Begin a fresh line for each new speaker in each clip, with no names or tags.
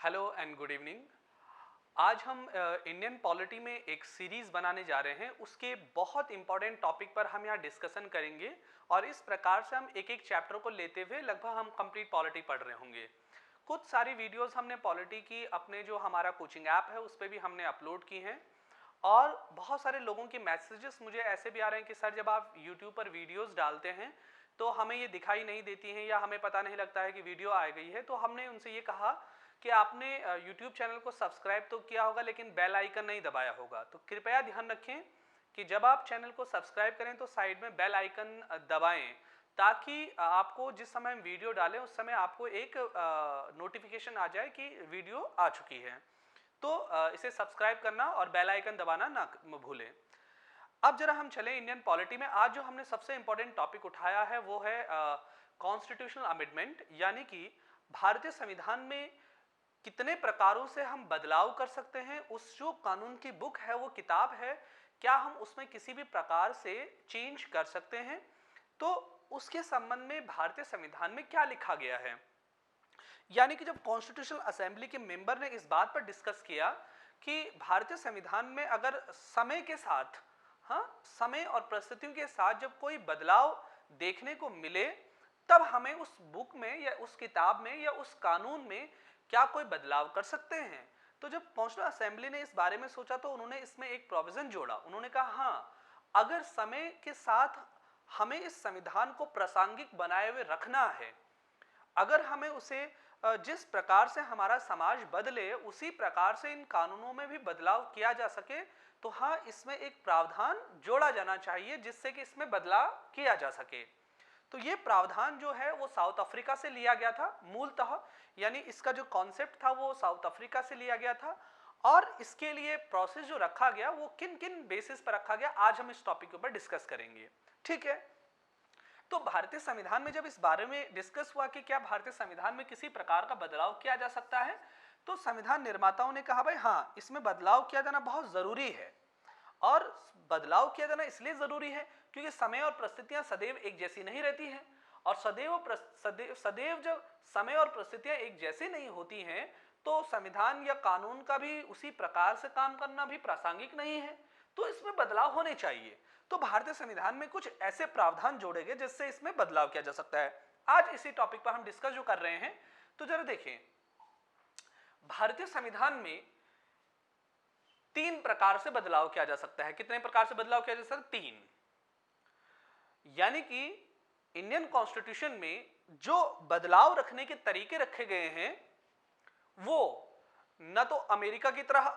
Hello and good evening. आज हम Indian polity में एक सीरीज बनाने जा रहे हैं। उसके बहुत इंपॉर्टेंट टॉपिक पर हम यहाँ डिस्कशन करेंगे और इस प्रकार से हम एक एक चैप्टर को लेते हुए लगभग हम कंप्लीट पॉलिटी पढ़ रहे होंगे। कुछ सारी वीडियोस हमने पॉलिटी की अपने जो हमारा कोचिंग ऐप है उस पर भी हमने अपलोड की हैं और बहुत सारे लोगों के मैसेजेस मुझे ऐसे भी आ रहे हैं कि सर जब आप यूट्यूब पर वीडियोस डालते हैं तो हमें ये दिखाई नहीं देती हैं या हमें पता नहीं लगता है कि वीडियो आ गई है। तो हमने उनसे ये कहा कि आपने यूट्यूब चैनल को सब्सक्राइब तो किया होगा लेकिन बेल आइकन नहीं दबाया होगा, तो कृपया ध्यान रखें कि जब आप चैनल को सब्सक्राइब करें तो साइड में बेल आइकन दबाएं ताकि आपको जिस समय हम वीडियो डालें उस समय आपको एक नोटिफिकेशन आ जाए कि वीडियो आ चुकी है। तो इसे सब्सक्राइब करना और बेल आइकन दबाना ना भूलें। अब जरा हम चले इंडियन पॉलिटी में। आज जो हमने सबसे इंपॉर्टेंट टॉपिक उठाया है वो है कॉन्स्टिट्यूशनल अमेंडमेंट, यानी कि भारतीय संविधान में कितने प्रकारों से हम बदलाव कर सकते हैं। उस जो कानून की बुक है वो किताब है, क्या हम उसमें किसी भी प्रकार से चेंज कर सकते हैं, तो उसके संबंध में भारतीय संविधान में क्या लिखा गया है। यानी कि जब कॉन्स्टिट्यूशनल असेंबली के मेंबर ने इस बात पर डिस्कस किया कि भारतीय संविधान में अगर समय के साथ, समय और परिस्थितियों के साथ जब कोई बदलाव देखने को मिले तब हमें उस बुक में या उस किताब में या उस कानून में क्या कोई बदलाव कर सकते हैं। तो जब कॉन्स्टिट्यूशनल असेंबली ने इस बारे में सोचा तो उन्होंने इसमें एक प्रोविजन जोड़ा। उन्होंने कहा हाँ, अगर समय के साथ हमें इस संविधान को प्रासंगिक बनाए हुए रखना है, अगर हमें उसे जिस प्रकार से हमारा समाज बदले उसी प्रकार से इन कानूनों में भी बदलाव किया जा सके, तो हाँ, इसमें एक प्रावधान जोड़ा जाना चाहिए जिससे कि इसमें बदलाव किया जा सके। तो ये प्रावधान जो है वो साउथ अफ्रीका से लिया गया था मूलतः, यानी इसका जो कॉन्सेप्ट था वो साउथ अफ्रीका से लिया गया था। और इसके लिए प्रोसेस जो रखा गया वो किन किन बेसिस पर रखा गया, आज हम इस टॉपिक के ऊपर डिस्कस करेंगे। ठीक है, तो भारतीय संविधान में जब इस बारे में डिस्कस हुआ कि क्या भारतीय संविधान में किसी प्रकार का बदलाव किया जा सकता है, तो संविधान निर्माताओं ने कहा भाई हाँ, इसमें बदलाव किया जाना बहुत जरूरी है। और बदलाव किया जाना इसलिए जरूरी है क्योंकि समय और परिस्थितियां सदैव एक जैसी नहीं रहती हैं, और सदैव जब समय और परिस्थितियां एक जैसी नहीं होती हैं तो संविधान या कानून का भी उसी प्रकार से काम करना भी प्रासंगिक नहीं है। तो इसमें बदलाव होने चाहिए। तो भारतीय संविधान में कुछ ऐसे प्रावधान जोड़े गए जिससे इसमें बदलाव किया जा सकता है। आज इसी टॉपिक पर हम डिस्कस जो कर रहे हैं, तो जरा देखें, भारतीय संविधान में 3 प्रकार से बदलाव किया जा सकता है। कितने प्रकार से बदलाव किया जा सकता है? 3। यानी कि इंडियन कॉन्स्टिट्यूशन में जो बदलाव रखने के तरीके रखे गए हैं वो न तो अमेरिका की तरह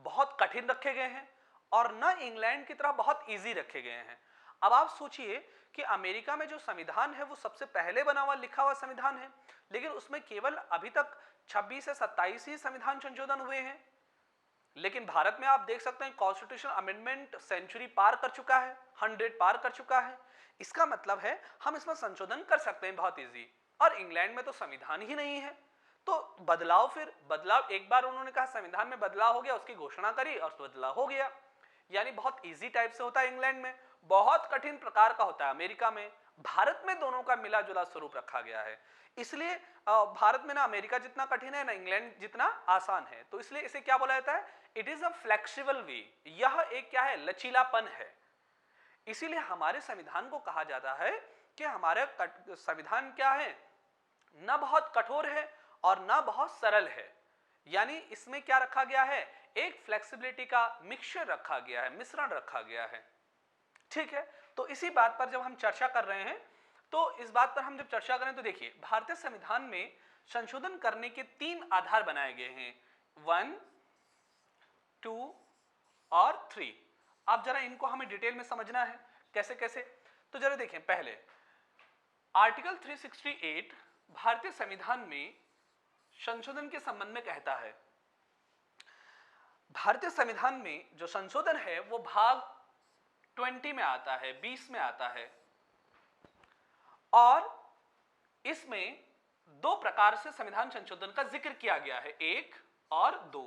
बहुत कठिन रखे गए हैं और न इंग्लैंड की तरह बहुत इजी रखे गए हैं। अब आप सोचिए कि अमेरिका में जो संविधान है वो सबसे पहले बना हुआ लिखा हुआ संविधान है, लेकिन उसमें केवल अभी तक 26 से 27 ही संविधान संशोधन हुए हैं। लेकिन भारत में आप देख सकते हैं कॉन्स्टिट्यूशन अमेंडमेंट सेंचुरी पार कर चुका है, 100 पार कर चुका है। इसका मतलब है हम इसमें संशोधन कर सकते हैं बहुत इजी। और इंग्लैंड में तो संविधान ही नहीं है, तो बदलाव एक बार उन्होंने कहा संविधान में बदलाव हो गया, उसकी घोषणा करी और बदलाव हो गया। यानी बहुत इजी टाइप से होता है इंग्लैंड में, बहुत कठिन प्रकार का होता है अमेरिका में। भारत में दोनों का मिला जुला स्वरूप रखा गया है, इसलिए भारत में ना अमेरिका जितना कठिन है ना इंग्लैंड जितना आसान है। तो इसलिए इसे क्या बोला जाता है? इट इज अ फ्लेक्सिबल वे। यह एक क्या है? लचीलापन है। इसीलिए हमारे संविधान को कहा जाता है कि हमारे संविधान क्या है, ना बहुत कठोर है और ना बहुत सरल है। यानी इसमें क्या रखा गया है? एक फ्लेक्सिबिलिटी का मिक्सचर रखा गया है, मिश्रण रखा गया है। ठीक है, तो इसी बात पर जब हम चर्चा कर रहे हैं, तो इस बात पर हम जब चर्चा करें तो देखिए, भारतीय संविधान में संशोधन करने के 3 आधार बनाए गए हैं, 1, 2 और 3। अब जरा इनको हमें डिटेल में समझना है कैसे कैसे। तो जरा देखें, पहले आर्टिकल 368 भारतीय संविधान में संशोधन के संबंध में कहता है। भारतीय संविधान में जो संशोधन है वो भाग 20 में आता है, 20 में आता है, और इसमें 2 प्रकार से संविधान संशोधन का जिक्र किया गया है, 1 और 2।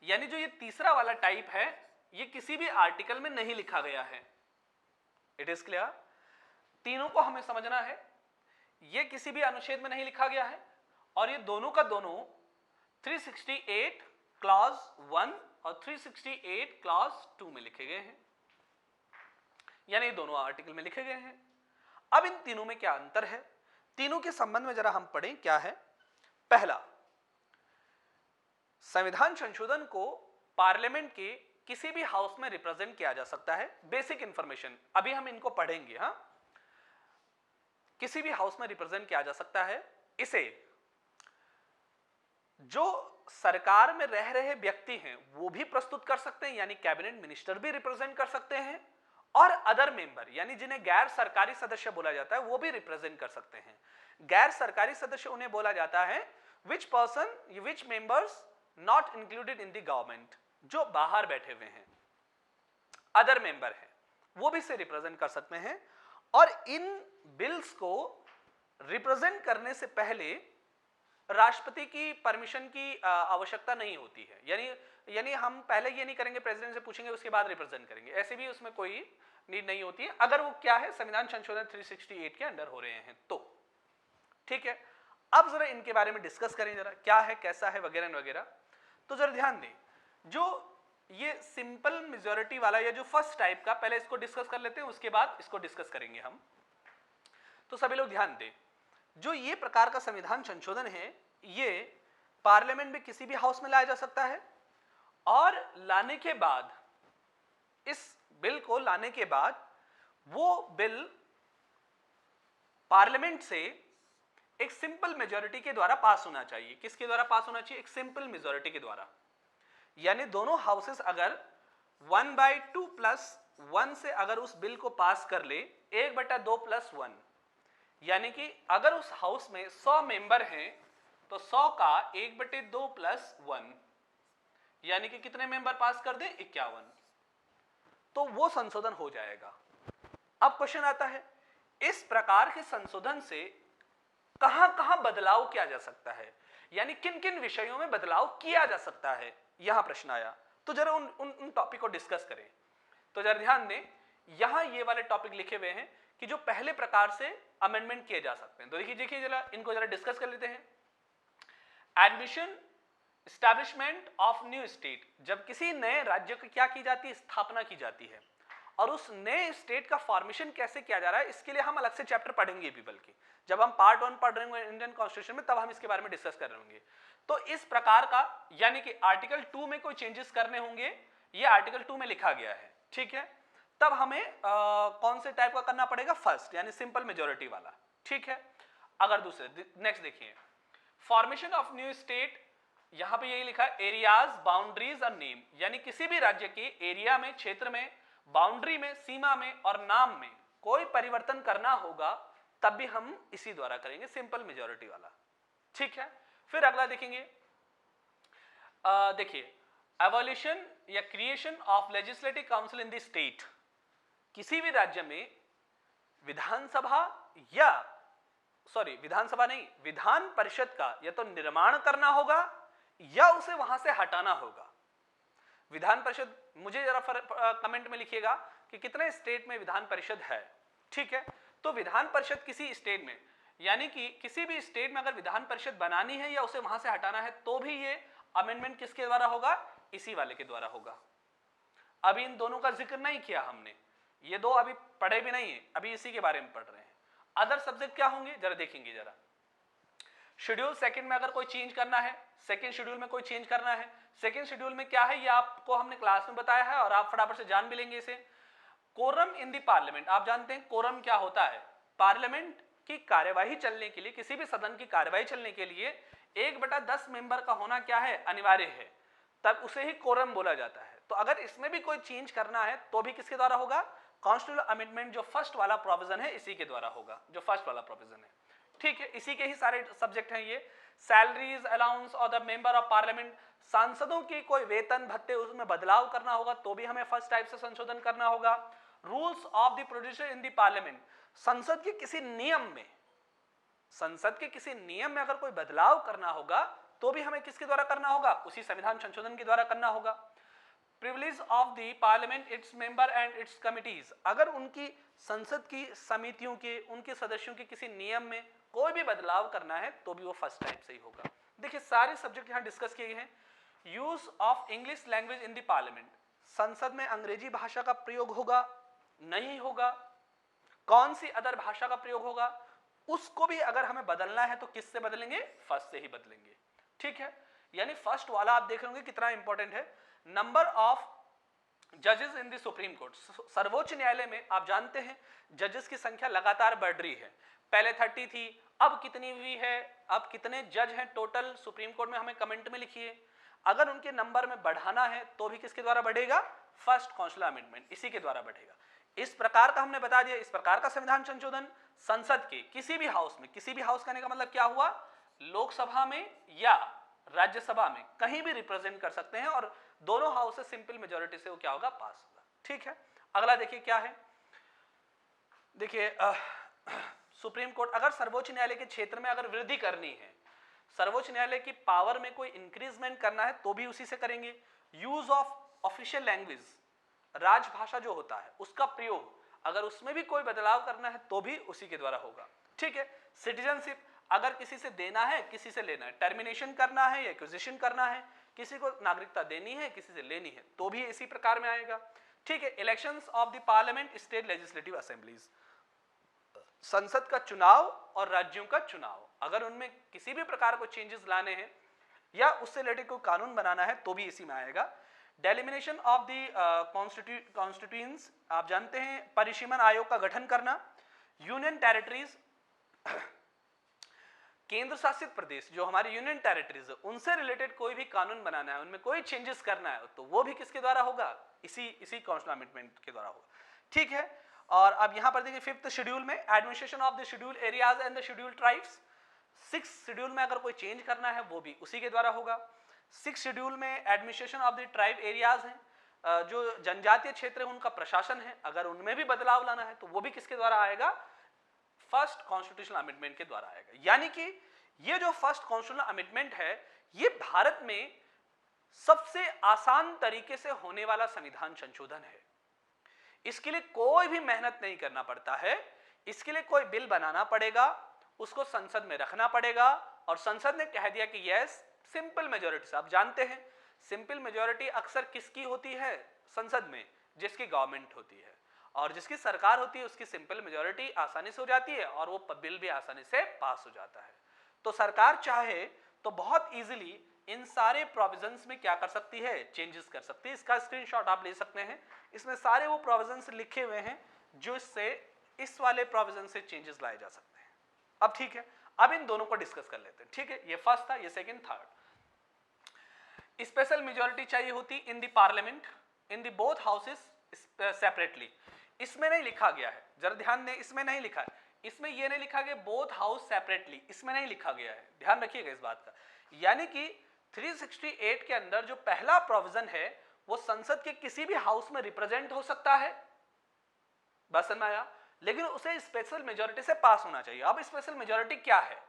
यानी जो ये तीसरा वाला टाइप है ये किसी भी आर्टिकल में नहीं लिखा गया है। It is clear? तीनों को हमें समझना है। ये किसी भी अनुच्छेद में नहीं लिखा गया है और ये दोनों का दोनों 368 क्लॉज 1 और 368 क्लॉज 2 में लिखे गए हैं, यानी दोनों आर्टिकल में लिखे गए हैं। अब इन तीनों में क्या अंतर है, तीनों के संबंध में जरा हम पढ़ें क्या है। पहला, संविधान संशोधन को पार्लियामेंट के किसी भी हाउस में रिप्रेजेंट किया जा सकता है। बेसिक इंफॉर्मेशन अभी हम इनको पढ़ेंगे। हाँ, किसी भी हाउस में रिप्रेजेंट किया जा सकता है। इसे जो सरकार में रह रहे व्यक्ति हैं वो भी प्रस्तुत कर सकते हैं, यानी कैबिनेट मिनिस्टर भी रिप्रेजेंट कर सकते हैं, और अदर मेंबर यानी जिन्हें गैर सरकारी सदस्य बोला जाता है वो भी रिप्रेजेंट कर सकते हैं। गैर सरकारी सदस्य उन्हें बोला जाता है विच members not included in the government, जो बाहर बैठे हुए हैं, अदर मेंबर हैं, वो भी इसे रिप्रेजेंट कर सकते हैं। और इन बिल्स को रिप्रेजेंट करने से पहले राष्ट्रपति की परमिशन की आवश्यकता नहीं होती है, यानी हम पहले ये नहीं करेंगे, प्रेसिडेंट से पूछेंगे उसके बाद रिप्रेजेंट करेंगे, ऐसे भी उसमें कोई नीड नहीं होती है अगर वो क्या है संविधान संशोधन 368 के अंडर हो रहे हैं तो। ठीक है, अब जरा इनके बारे में डिस्कस करें, जरा क्या है कैसा है वगैरह वगैरह। तो जरा ध्यान दें, जो ये सिंपल मेजॉरिटी वाला या जो फर्स्ट टाइप का, पहले इसको डिस्कस कर लेते हैं उसके बाद इसको डिस्कस करेंगे हम। तो सभी लोग ध्यान दें, जो ये प्रकार का संविधान संशोधन है ये पार्लियामेंट में किसी भी हाउस में लाया जा सकता है, और लाने के बाद, इस बिल को लाने के बाद वो बिल पार्लियामेंट से एक सिंपल मेजॉरिटी के द्वारा पास होना चाहिए। किसके द्वारा पास होना चाहिए? एक सिंपल मेजॉरिटी के द्वारा, यानी दोनों हाउसेस अगर 1/2 + 1 से अगर उस बिल को पास कर ले, 1/2 + 1, यानी कि अगर उस हाउस में 100 मेंबर हैं तो 100 का 1/2 + 1, यानी कि कितने मेंबर पास कर दें? 51, तो वो संशोधन हो जाएगा। अब क्वेश्चन आता है, इस प्रकार के संशोधन से कहां कहां बदलाव किया जा सकता है, यानी किन किन विषयों में बदलाव किया जा सकता है, यहां प्रश्न आया। तो जरा उन टॉपिक को डिस्कस करें। तो जरा ध्यान दें, यहां ये वाले टॉपिक लिखे हुए हैं कि जो पहले प्रकार से अमेंडमेंट किए जा सकते हैं। तो देखिए जरा इनको जरा डिस्कस कर लेते हैं। Admission, establishment of new state, जब किसी नए राज्य की क्या की जाती है? स्थापना की जाती है। और उस नए स्टेट का फॉर्मेशन कैसे किया जा रहा है, इसके लिए हम अलग से चैप्टर पढ़ेंगे भी, बल्कि जब हम पार्ट 1 पढ़ रहे होंगे इंडियन कॉन्स्टिट्यूशन में तब हम इसके बारे में डिस्कस कर रहे होंगे। तो इस प्रकार का, यानी कि आर्टिकल 2 में कोई चेंजेस करने होंगे, ये आर्टिकल 2 में लिखा गया है। ठीक है, तब हमें कौन से टाइप का करना पड़ेगा? फर्स्ट, यानी सिंपल मेजॉरिटी वाला। ठीक है, अगर दूसरे, नेक्स्ट देखिए, फॉर्मेशन ऑफ न्यू स्टेट, यहां पे यही लिखा है एरियाज, बाउंड्रीज और नेम, यानी किसी भी राज्य के एरिया में, क्षेत्र में, बाउंड्री में, सीमा में और नाम में कोई परिवर्तन करना होगा तब भी हम इसी द्वारा करेंगे, सिंपल मेजॉरिटी वाला। ठीक है, फिर अगला देखेंगे, देखिए एवोल्यूशन या creation of legislative council in the state, किसी भी राज्य में विधानसभा या विधानसभा नहीं, विधान परिषद का या तो निर्माण करना होगा या उसे वहां से हटाना होगा। विधान परिषद, मुझे जरा कमेंट में लिखिएगा कि कितने स्टेट में विधान परिषद है। ठीक है, तो विधान परिषद किसी स्टेट में, यानी कि किसी भी स्टेट में अगर विधान परिषद बनानी है या उसे वहां से हटाना है तो भी ये अमेंडमेंट किसके द्वारा होगा? इसी वाले के द्वारा होगा। अभी इन दोनों का जिक्र नहीं किया हमने, ये दो अभी पढ़े भी नहीं है, अभी इसी के बारे में पढ़ रहे हैं। अदर सब्जेक्ट क्या होंगे जरा देखेंगे। जरा शेड्यूल सेकंड में अगर कोई चेंज करना है, सेकंड शेड्यूल में कोई चेंज करना है, सेकंड शेड्यूल में क्या है ये आपको हमने क्लास में बताया है और आप फटाफट से जान भी लेंगे इसे। कोरम इन दी पार्लियामेंट, आप जानते हैं कोरम क्या होता है? पार्लियामेंट की कार्यवाही चलने के लिए, किसी भी सदन की कार्यवाही चलने के लिए 1/10 मेंबर का होना क्या है? अनिवार्य है, तब उसे ही कोरम बोला जाता है। तो अगर इसमें भी कोई चेंज करना है तो भी किसके द्वारा होगा? कॉन्स्टिट्यूशनल अमेंडमेंट जो फर्स्ट वाला प्रोविजन है इसी के द्वारा होगा, जो फर्स्ट वाला प्रोविजन है। ठीक है, इसी के ही सारे सब्जेक्ट हैं ये। सैलरीज, अलाउंस और द मेंबर ऑफ पार्लियामेंट, सांसदों की कोई वेतन भत्ते उसमें बदलाव करना होगा तो भी हमें फर्स्ट टाइप से संशोधन करना होगा। Rules of the procedure in the parliament, संसद के किसी नियम में, संसद के किसी नियम में अगर कोई बदलाव करना होगा तो भी हमें किसके द्वारा करना होगा? उसी संविधान संशोधन के द्वारा करना होगा। Privilege of the parliament, its member and it's committees, अगर उनकी संसद की समितियों के, उनके सदस्यों के किसी नियम में कोई भी बदलाव करना है तो भी वो फर्स्ट टाइप से ही होगा। देखिए सारे सब्जेक्ट यहां डिस्कस किए गए हैं। Use of English language in the parliament, संसद में अंग्रेजी भाषा का प्रयोग होगा नहीं होगा, कौन सी अदर भाषा का प्रयोग होगा, उसको भी अगर हमें बदलना है तो किससे बदलेंगे, फर्स्ट से ही बदलेंगे। ठीक है, यानी फर्स्ट वाला आप देख रहे कितना इंपॉर्टेंट है। नंबर ऑफ जजेस इन द सुप्रीम कोर्ट, सर्वोच्च न्यायालय में आप जानते हैं जजेस की संख्या लगातार बढ़ रही है। पहले 30 थी, अब कितनी हुई है, अब कितने जज हैं टोटल सुप्रीम कोर्ट में, हमें कमेंट में लिखिए। अगर उनके नंबर में बढ़ाना है तो भी किसके द्वारा बढ़ेगा, फर्स्ट कॉन्स्टिट्यूशनल अमेंडमेंट, इसी के द्वारा बढ़ेगा। इस प्रकार का हमने बता दिया, इस प्रकार का संविधान संशोधन संसद के किसी भी हाउस में, किसी भी हाउस कहने का मतलब क्या हुआ, लोकसभा में या राज्यसभा में कहीं भी रिप्रेजेंट कर सकते हैं और दोनों हाउसेस सिंपल मेजॉरिटी से वो क्या होगा, पास होगा। ठीक है, अगला देखिए क्या है। देखिए सुप्रीम कोर्ट, अगर सर्वोच्च न्यायालय के क्षेत्र में अगर वृद्धि करनी है, सर्वोच्च न्यायालय की पावर में कोई इंक्रीजमेंट करना है तो भी उसी से करेंगे। यूज ऑफ ऑफिशियल लैंग्वेज, राजभाषा जो होता है उसका प्रयोग, अगर उसमें भी कोई बदलाव करना है तो भी उसी के द्वारा होगा। ठीक है, सिटीजनशिप, अगर किसी से देना है किसी से लेना है, टर्मिनेशन करना है या एक्विजिशन करना है, किसी को नागरिकता देनी है किसी से लेनी है तो भी इसी प्रकार में आएगा। ठीक है, elections of the parliament, state legislative assemblies, संसद का चुनाव और राज्यों का चुनाव, अगर उनमें किसी भी प्रकार को चेंजेस लाने हैं या उससे रिलेटेड कोई कानून बनाना है तो भी इसी में आएगा। डेलिमिनेशन ऑफ द कॉन्स्टिट्यूएंट्स, आप जानते हैं परिसीमन आयोग का गठन करना। यूनियन टेरिटरीज, केंद्र शासित प्रदेश जो हमारे यूनियन टेरिटरीज है उनसे रिलेटेड कोई भी कानून बनाना है, उनमें कोई चेंजेस करना है तो वो भी किसके द्वारा होगा, इसी कॉन्स्टिट्यूशनल अमेंडमेंट के द्वारा होगा। ठीक है, और अब यहां पर देखिए 5th शेड्यूल में administration of the schedule areas and the schedule tribes, 6th schedule में अगर कोई चेंज करना है वो भी उसी के द्वारा होगा। 6th शेड्यूल में administration of the tribe areas है, जो जनजातीय क्षेत्र है उनका प्रशासन है, अगर उनमें भी बदलाव लाना है तो वो भी किसके द्वारा आएगा, फर्स्ट कॉन्स्टिट्यूशनल अमेंडमेंट के द्वारा आएगा। यानी कि ये जो फर्स्ट कॉन्स्टिट्यूशनल अमेंडमेंट है ये भारत में सबसे आसान तरीके से होने वाला संविधान संशोधन है। इसके लिए कोई भी मेहनत नहीं करना पड़ता है, इसके लिए कोई बिल बनाना पड़ेगा, उसको संसद में रखना पड़ेगा और संसद ने कह दिया कि यस, सिंपल मेजॉरिटी से। आप जानते हैं सिंपल मेजॉरिटी अक्सर किसकी होती है संसद में, जिसकी गवर्नमेंट होती है और जिसकी सरकार होती है उसकी सिंपल मेजॉरिटी आसानी से हो जाती है और वो बिल भी आसानी से पास हो जाता है। तो सरकार चाहे तो बहुत इजीली इन सारे प्रोविजंस में क्या कर सकती है, चेंजेस कर सकती है। इसका स्क्रीनशॉट आप ले सकते हैं, इसमें सारे वो प्रोविजंस लिखे हुए हैं जो इससे इस वाले प्रोविजन से चेंजेस लाए जा सकते हैं। अब ठीक है, अब इन दोनों को डिस्कस कर लेते हैं। ठीक है, ये फर्स्ट था, ये सेकंड, थर्ड। स्पेशल मेजॉरिटी चाहिए होती in the parliament in the both houses separately. इसमें नहीं लिखा गया है, जरा ध्यान दें, इसमें नहीं लिखा है, इसमें ये नहीं लिखा गया बोथ हाउस सेपरेटली, इसमें नहीं लिखा गया है, ध्यान रखिएगा इस बात का। यानी कि 368 के अंदर जो पहला प्रोविजन है वो संसद के किसी भी हाउस में रिप्रेजेंट हो सकता है, बस समझ में आया, लेकिन उसे स्पेशल मेजॉरिटी से पास होना चाहिए। अब स्पेशल मेजॉरिटी क्या है,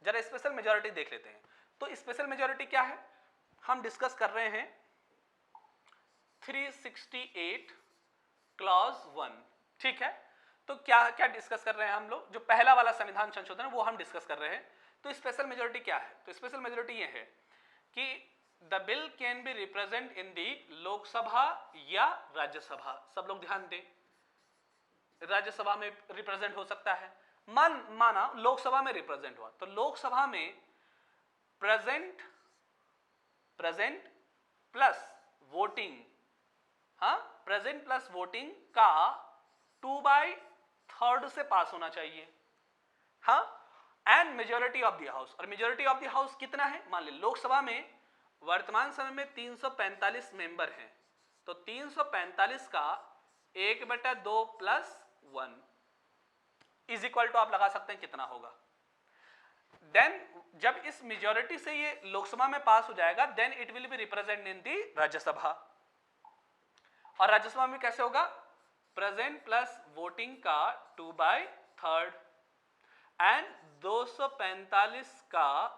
जरा स्पेशल मेजॉरिटी देख लेते हैं। तो स्पेशल मेजॉरिटी क्या है, हम डिस्कस कर रहे हैं 368 क्लॉज 1। ठीक है, तो क्या क्या डिस्कस कर रहे हैं हम लोग, जो पहला वाला संविधान संशोधन है वो हम डिस्कस कर रहे हैं। तो स्पेशल मेजॉरिटी क्या है, तो स्पेशल मेजॉरिटी ये है कि the bill can be represent in the Lok Sabha या राज्यसभा। सब लोग ध्यान दें, राज्यसभा में रिप्रेजेंट हो सकता है, माना लोकसभा में रिप्रेजेंट हुआ तो लोकसभा में प्रेजेंट प्लस वोटिंग, हाँ, प्रेजेंट प्लस वोटिंग का 2/3 से पास होना चाहिए, हाँ, and majority of the house. और मेजॉरिटी ऑफ द हाउस कितना है, मान लीजिए लोकसभा में वर्तमान समय में 345 मेंबर हैं, तो 345 का 1/2 + 1 इज इक्वल टू आप लगा सकते हैं कितना होगा। देन जब इस मेजॉरिटी से ये लोकसभा में पास हो जाएगा then it will be represent in the Rajya Sabha. और राज्यसभा में कैसे होगा, प्रेजेंट प्लस वोटिंग का 2/3 एंड 245 का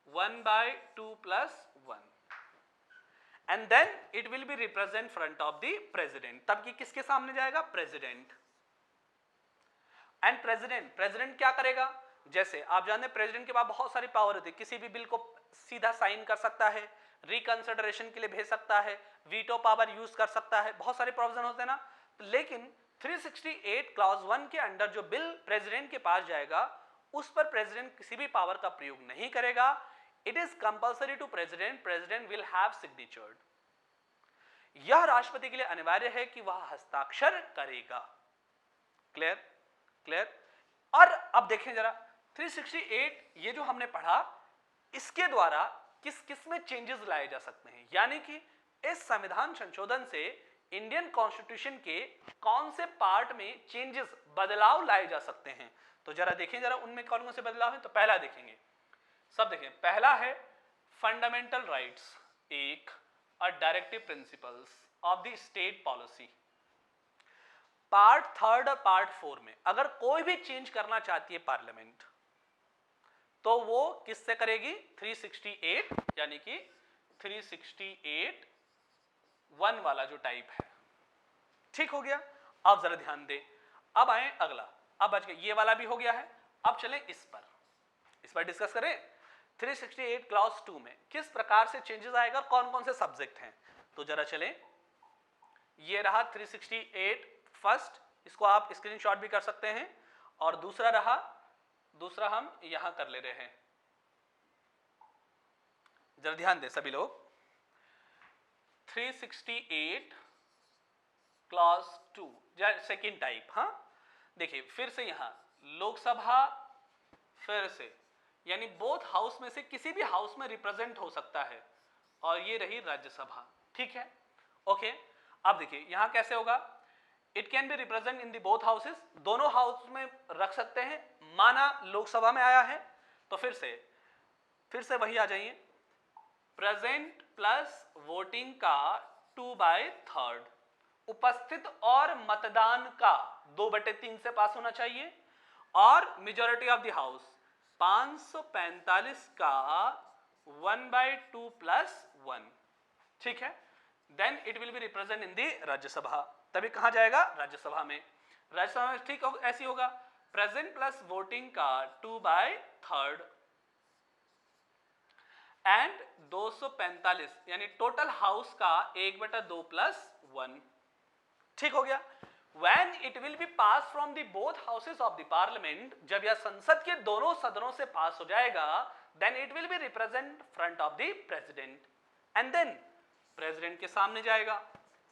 1/2 + 1। And then it will be represent front of the president. तब कि किसके सामने जाएगा? प्रेसिडेंट। एंड प्रेसिडेंट क्या करेगा? जैसे आप जानते हैं प्रेसिडेंट के पास बहुत सारी पावर होती है, किसी भी बिल को सीधा साइन कर सकता है, रिकंसिडरेशन के लिए भेज सकता है, वीटो पावर यूज कर सकता है, बहुत सारे प्रोविजन होते हैं ना। लेकिन 368 क्लॉज 1 के अंडर जो बिल प्रेसिडेंट के पास जाएगा उस पर प्रेसिडेंट किसी भी पावर का प्रयोग नहीं करेगा। It is compulsory to president will have signatured. यह राष्ट्रपति के लिए अनिवार्य है कि वह हस्ताक्षर करेगा। क्लियर? और अब देखें जरा 368 ये जो हमने पढ़ा, इसके द्वारा किस किस में चेंजेस लाए जा सकते हैं, यानी कि इस संविधान संशोधन से इंडियन कॉन्स्टिट्यूशन के कौन से पार्ट में चेंजेस, बदलाव लाए जा सकते हैं। तो जरा देखें जरा उनमें कौन कौन से बदलाव हैं। तो पहला देखेंगे, सब देखें, पहला है फंडामेंटल राइट्स, एक directive principles of the state policy. Part 3 और पार्ट 4 में अगर कोई भी चेंज करना चाहती है पार्लियामेंट तो वो किससे करेगी? 368 यानी कि 368 1 वाला जो टाइप है। ठीक हो गया। अब जरा ध्यान दे, अब आए अगला, अब बच गया, ये वाला भी हो गया है। अब चलें इस पर डिस्कस करें। 368 क्लॉज 2 में किस प्रकार से चेंजेस आएगा, कौन कौन से सब्जेक्ट हैं। तो जरा चलें, ये रहा 368 फर्स्ट, इसको आप स्क्रीनशॉट भी कर सकते हैं, और दूसरा हम यहां कर ले रहे हैं। जरा ध्यान दें सभी लोग, 368 क्लॉज 2 सेकेंड टाइप। हाँ देखिए, फिर से यहां लोकसभा, फिर से यानी बोथ हाउस में से किसी भी हाउस में रिप्रेजेंट हो सकता है, और ये रही राज्यसभा। ठीक है, ओके। अब देखिए यहां कैसे होगा, it can be represent in the both houses, दोनों हाउस में रख सकते हैं। माना लोकसभा में आया है तो फिर से वही आ जाइए, प्रेजेंट प्लस वोटिंग का 2/3, उपस्थित और मतदान का 2/3 से पास होना चाहिए, और मेजॉरिटी ऑफ द हाउस 545 का 1/2 + 1। ठीक है, then it will be represent in the Rajya Sabha. तभी कहां जाएगा? राज्यसभा में। राज्यसभा में ठीक ऐसी होगा, प्रेजेंट प्लस वोटिंग का 2/3 एंड 245 यानी टोटल हाउस का 1/2 + 1। ठीक हो गया। When it will be passed from the both houses of the parliament, जब यह संसद के दोनों सदनों से पास हो जाएगा, then it will be represent front of the president, and then president के सामने जाएगा।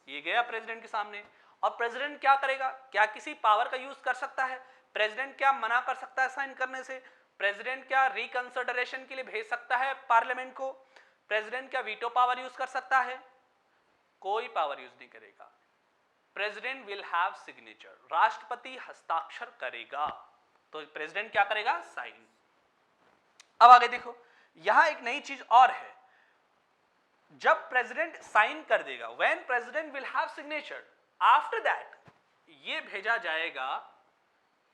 ये गया प्रेसिडेंट के सामने, और प्रेसिडेंट क्या करेगा? क्या किसी पावर का यूज कर सकता है? प्रेसिडेंट क्या मना कर सकता है साइन करने से? प्रेसिडेंट क्या रिकंसिडरेशन के लिए भेज सकता है पार्लियामेंट को? प्रेसिडेंट क्या वीटो पावर यूज कर सकता है? कोई पावर यूज नहीं करेगा। प्रेसिडेंट विल हैव सिग्नेचर, राष्ट्रपति हस्ताक्षर करेगा। तो प्रेसिडेंट क्या करेगा? साइन। अब आगे देखो, यहां एक नई चीज और है, जब प्रेसिडेंट साइन कर देगा, when president will have signature, after that ये भेजा जाएगा,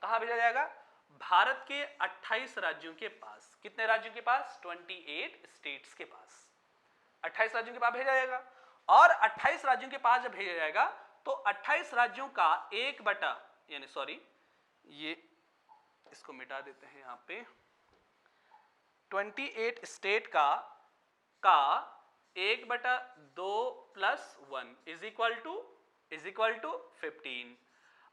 कहां भेजा जाएगा? भारत के 28 राज्यों के पास। कितने राज्यों के पास? 28 स्टेट्स के पास। 28 राज्यों के पास भेजा जाएगा, और 28 राज्यों के पास जब भेजा जाएगा तो 28 राज्यों का 1/, यानी सॉरी, ये इसको मिटा देते हैं यहां पे, 28 स्टेट का 1/2 + 1 इज इक्वल टू 15।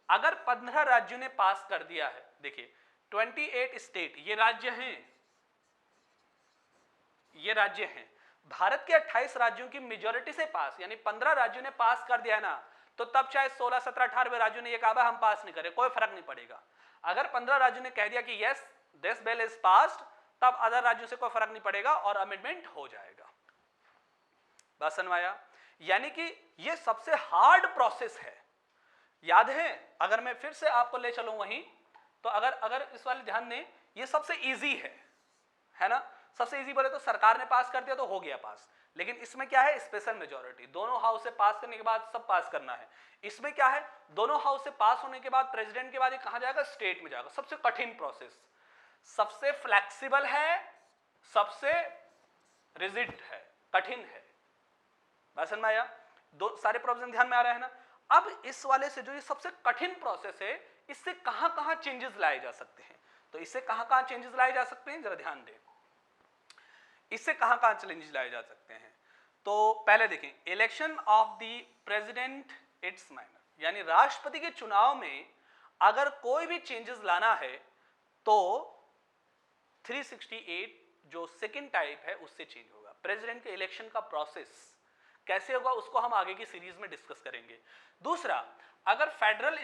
अगर 15 राज्यों ने पास कर दिया है, देखिए 28 स्टेट ये राज्य हैं, भारत के 28 राज्यों की मेजॉरिटी से पास, यानी 15 राज्यों ने पास कर दिया ना, तो तब चाहे 16, 17, 18 राज्यों ने ये कहा हम पास नहीं करें, कोई फर्क नहीं पड़ेगा। अगर 15 राज्यों ने कह दिया कि yes this bill is passed, तब अदर राज्यों से कोई फर्क नहीं पड़ेगा और अमेंडमेंट हो जाएगा। बात समझ में आया? यानी कि ये सबसे हार्ड प्रोसेस है। याद है, अगर मैं फिर से आपको ले चलूं वहीं, तो अगर इस वाले ध्यान दें, ये सबसे इजी है ना? सबसे इजी बोले तो सरकार ने पास कर दिया तो हो गया पास, लेकिन इसमें क्या है? स्पेशल मेजॉरिटी, दोनों हाउस से पास करने के बाद सब पास करना है। इसमें क्या है? दोनों हाउस से पास होने के बाद प्रेसिडेंट के बाद ये कहां जाएगा? स्टेट में जाएगा। सबसे कठिन प्रोसेस, सबसे फ्लेक्सिबल है, सबसे रिजिड है, कठिन है। बात समझ में आया? दो सारे प्रोविजन ध्यान में आ रहा है ना? अब इस वाले से जो ये सबसे कठिन प्रोसेस है, इससे कहां-कहां चेंजेस लाए जा सकते हैं? तो इससे कहां-कहां चेंजेस लाए जा सकते हैं, जरा ध्यान दें। इससे कहां-कहां चेंजेस लाए जा सकते हैं? तो पहले देखें, election of the president it's minor, यानी राष्ट्रपति के चुनाव में अगर कोई भी चेंजेस लाना है तो 368 जो सेकंड टाइप है उससे चेंज होगा। प्रेसिडेंट के इलेक्शन का प्रोसेस कैसे होगा उसको हम आगे की सीरीज में डिस्कस करेंगे। दूसरा, अगर फेडरल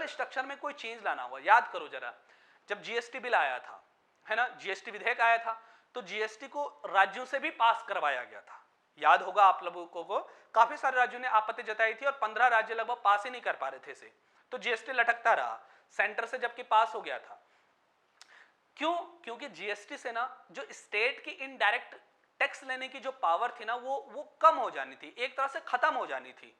स्ट्रक्चर में कोई चेंज लाना हुआ, याद करो जरा, जब जीएसटी बिल आया था, है ना, जीएसटी विधेयक आया था, तो जीएसटी को राज्यों से भी पास करवाया गया था। याद होगा आप लोगों को, काफी सारे राज्यों ने आपत्ति जताई थी और 15 राज्य लगभग पास ही नहीं कर पा रहे थे इसे, तो जीएसटी लटकता रहा सेंटर से, जबकि पास हो गया था। क्यों? क्योंकि जीएसटी से ना जो स्टेट की इनडायरेक्ट टैक्स लेने की जो पावर थी ना वो कम हो जानी थी, एक तरह से खत्म हो जानी थी।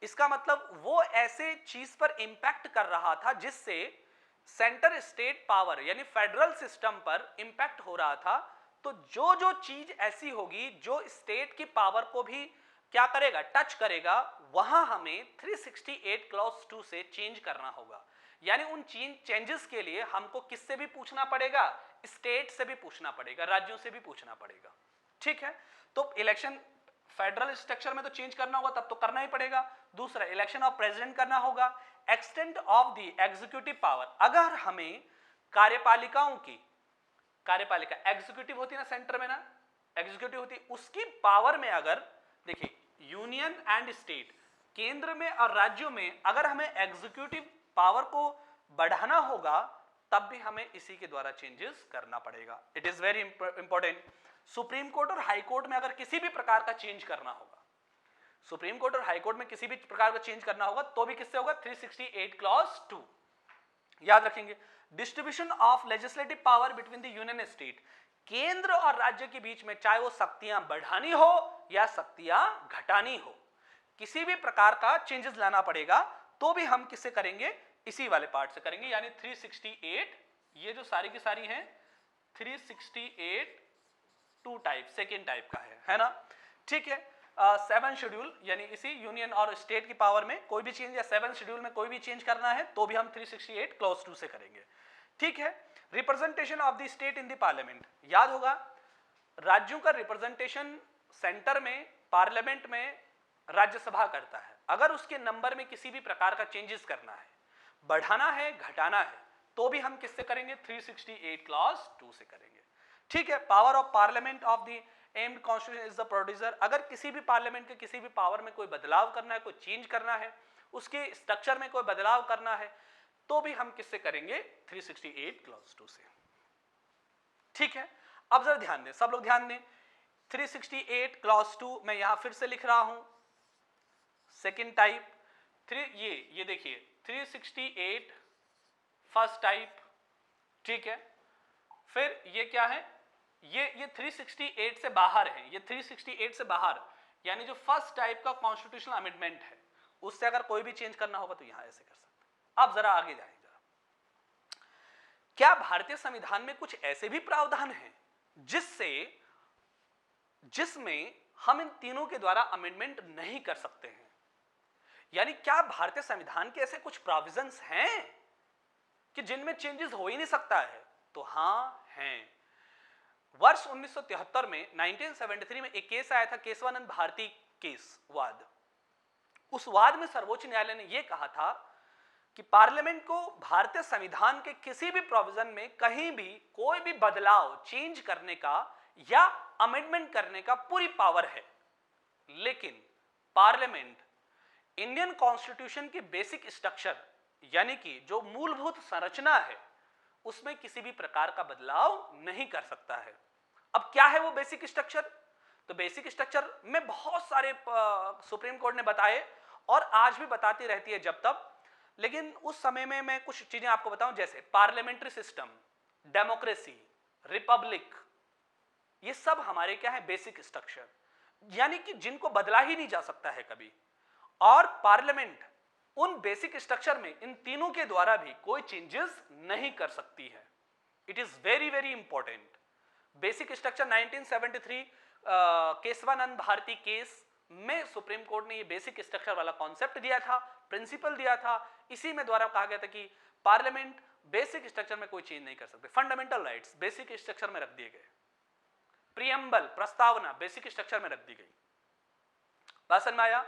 इसका मतलब वो ऐसे चीज पर इंपैक्ट कर रहा था जिससे सेंटर स्टेट पावर यानी फेडरल सिस्टम पर इंपैक्ट हो रहा था। तो जो जो चीज ऐसी होगी जो स्टेट की पावर को भी क्या करेगा, टच करेगा, वहां हमें 368 क्लॉज 2 से चेंज करना होगा। यानी उन चेंजेस के लिए हमको किससे भी पूछना पड़ेगा, स्टेट से भी पूछना पड़ेगा, राज्यों से भी पूछना पड़ेगा। ठीक है, तो इलेक्शन फेडरल स्ट्रक्चर में तो चेंज करना होगा, तब तो करना ही पड़ेगा। दूसरा, इलेक्शन ऑफ प्रेसिडेंट करना होगा। Extent of the executive power, अगर हमें कार्यपालिका एग्जीक्यूटिव होती है ना, सेंटर में ना एग्जीक्यूटिव होती, उसकी पावर में अगर देखिए यूनियन एंड स्टेट, केंद्र में और राज्यों में अगर हमें एग्जीक्यूटिव पावर को बढ़ाना होगा तब भी हमें इसी के द्वारा चेंजेस करना पड़ेगा। It is very important. Supreme court और हाई कोर्ट में अगर किसी भी प्रकार का चेंज करना होगा, सुप्रीम कोर्ट और हाई कोर्ट में किसी भी प्रकार का चेंज करना होगा तो भी किससे होगा, 368 क्लॉज 2। याद रखेंगे। Distribution of legislative power between the union state, केंद्र और राज्य के बीच में चाहे वो शक्तियां बढ़ानी हो या शक्तियां घटानी हो, किसी भी प्रकार का चेंजेस लाना पड़ेगा तो भी हम किससे करेंगे, इसी वाले पार्ट से करेंगे, यानी 368। ये जो सारी की सारी हैं 368 टू टाइप, सेकेंड टाइप का है ना। ठीक है, 7 शेड्यूल यानी इसी यूनियन और स्टेट की पावर में कोई भी चेंज या 7 शेड्यूल में कोई भी चेंज करना है तो भी हम 368 क्लॉज 2 से करेंगे। ठीक है, representation of the state in the parliament, याद होगा राज्यों का रिप्रेजेंटेशन सेंटर में पार्लियामेंट में राज्यसभा करता है। अगर उसके नंबर में किसी भी प्रकार का चेंजेस करना है, बढ़ाना है, घटाना है, तो भी हम किससे करेंगे, 368 क्लॉज 2 से करेंगे। ठीक है, power of parliament of the aimed constitution is the producer, अगर किसी भी पार्लियामेंट के किसी भी पावर में कोई बदलाव करना है, कोई चेंज करना है, उसके स्ट्रक्चर में कोई बदलाव करना है तो भी हम किससे करेंगे, 368 क्लॉज 2 से। ठीक है, अब जरा ध्यान दें, सब लोग ध्यान दें। 368 क्लॉज 2 मैं यहां फिर से लिख रहा हूं, सेकेंड टाइप। ये देखिए 368 फर्स्ट टाइप। ठीक है, फिर ये क्या है, ये 368 से बाहर है, ये 368 से बाहर, यानी जो फर्स्ट टाइप का कॉन्स्टिट्यूशनल अमेंडमेंट है उससे अगर कोई भी चेंज करना होगा तो यहां ऐसे कर सकते हैं। अब जरा आगे जाएं, जरा क्या भारतीय संविधान में कुछ ऐसे भी प्रावधान हैं जिसमें हम इन तीनों के द्वारा अमेंडमेंट नहीं कर सकते हैं? यानी क्या भारतीय संविधान के ऐसे कुछ प्रोविजंस हैं कि जिनमें चेंजेस हो ही नहीं सकता है? तो हां, हैं। वर्ष 1973 में 1973 में एक केस आया था, केशवानंद भारती केस वाद। उस वाद में सर्वोच्च न्यायालय ने यह कहा था कि पार्लियामेंट को भारतीय संविधान के किसी भी प्रोविजन में कहीं भी कोई भी बदलाव, चेंज करने का या अमेंडमेंट करने का पूरी पावर है, लेकिन पार्लियामेंट इंडियन कॉन्स्टिट्यूशन की बेसिक स्ट्रक्चर यानी कि जो मूलभूत संरचना है उसमें किसी भी प्रकार का बदलाव नहीं कर सकता है। अब क्या है वो बेसिक स्ट्रक्चर? तो बेसिक स्ट्रक्चर में बहुत सारे सुप्रीम कोर्ट ने बताए और आज भी बताती रहती है जब तब, लेकिन उस समय में मैं कुछ चीजें आपको बताऊं, जैसे पार्लियामेंट्री सिस्टम, डेमोक्रेसी, रिपब्लिक, ये सब हमारे क्या है, बेसिक स्ट्रक्चर, यानी कि जिनको बदला ही नहीं जा सकता है कभी। और पार्लियामेंट उन बेसिक स्ट्रक्चर में इन तीनों के द्वारा भी कोई चेंजेस नहीं कर सकती है। It is very very important. Basic structure 1973 Keshavananda Bharati case में सुप्रीम कोर्ट ने ये बेसिक स्ट्रक्चर वाला कॉन्सेप्ट दिया था, प्रिंसिपल दिया था। इसी में द्वारा कहा गया था कि पार्लियामेंट बेसिक स्ट्रक्चर में कोई चेंज नहीं कर सकते। फंडामेंटल राइट्स बेसिक स्ट्रक्चर में रख दिए गए, प्रियम्बल प्रस्तावना बेसिक स्ट्रक्चर में रख दी गई। बात समझ में आया?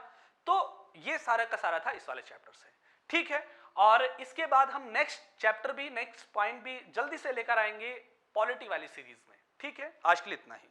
तो ये सारा का सारा था इस वाले चैप्टर से, ठीक है। और इसके बाद हम नेक्स्ट चैप्टर भी, नेक्स्ट पॉइंट भी जल्दी से लेकर आएंगे पॉलिटी वाली सीरीज में, ठीक है। आज के लिए इतना ही।